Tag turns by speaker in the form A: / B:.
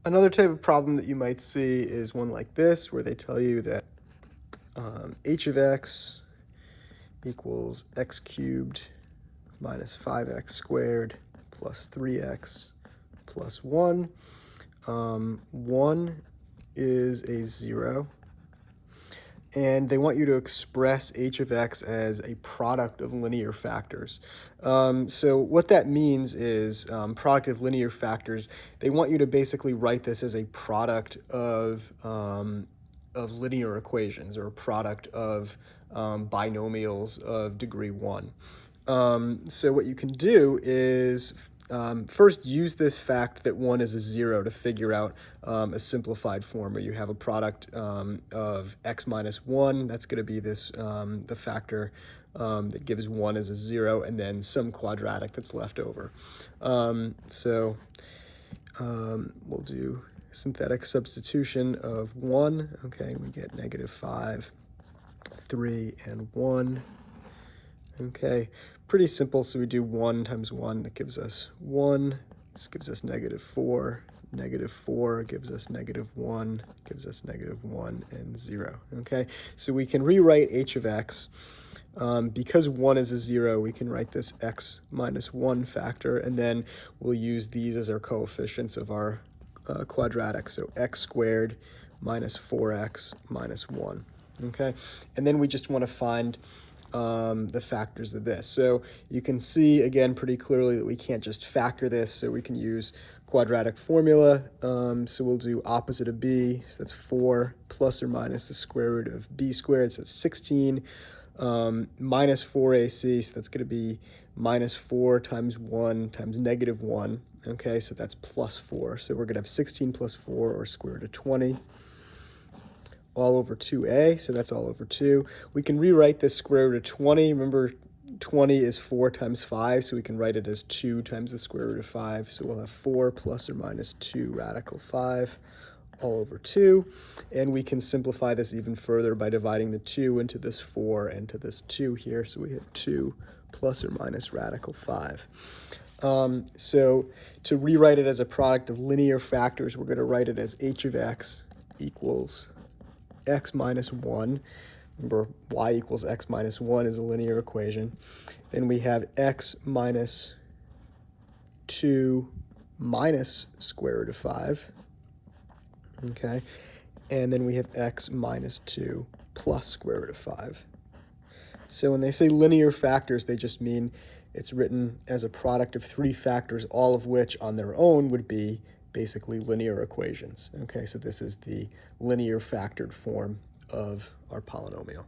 A: Another type of problem that you might see is one like this, where they tell you that h of x equals x cubed minus 5x squared plus 3x plus 1. 1 is a 0. And they want you to express h of x as a product of linear factors. So what that means is product of linear factors, they want you to basically write this as a product of linear equations, or a product of binomials of degree 1. So what you can do is first use this fact that 1 is a 0 to figure out a simplified form where you have a product of x minus 1. That's going to be this the factor that gives 1 as a 0, and then some quadratic that's left over. We'll do synthetic substitution of 1. Okay, we get negative 5, 3, and 1. Okay, pretty simple. So we do 1 times 1, that gives us 1. This gives us negative 4. Negative 4 gives us negative 1, gives us negative 1, and 0. Okay, so we can rewrite h of x. Because 1 is a 0, we can write this x minus 1 factor, and then we'll use these as our coefficients of our quadratic. So x squared minus 4x minus 1. Okay, and then we just want to find the factors of this. So you can see, again, pretty clearly that we can't just factor this, so we can use quadratic formula. So we'll do opposite of b, so that's 4 plus or minus the square root of b squared, so that's 16, minus 4ac, so that's going to be minus 4 times 1 times negative 1. Okay, so that's plus 4. So we're going to have 16 plus 4, or square root of 20. All over 2a, so that's all over 2. We can rewrite this square root of 20. Remember, 20 is 4 times 5, so we can write it as 2 times the square root of 5. So we'll have 4 plus or minus 2 radical 5 all over 2. And we can simplify this even further by dividing the 2 into this 4 and to this 2 here. So we have 2 plus or minus radical 5. So to rewrite it as a product of linear factors, we're going to write it as h of x equals x minus 1. Remember, y equals x minus 1 is a linear equation. Then we have x minus 2 minus square root of 5. Okay, and then we have x minus 2 plus square root of 5. So when they say linear factors, they just mean it's written as a product of 3 factors, all of which on their own would be basically linear equations. Okay, so this is the linear factored form of our polynomial.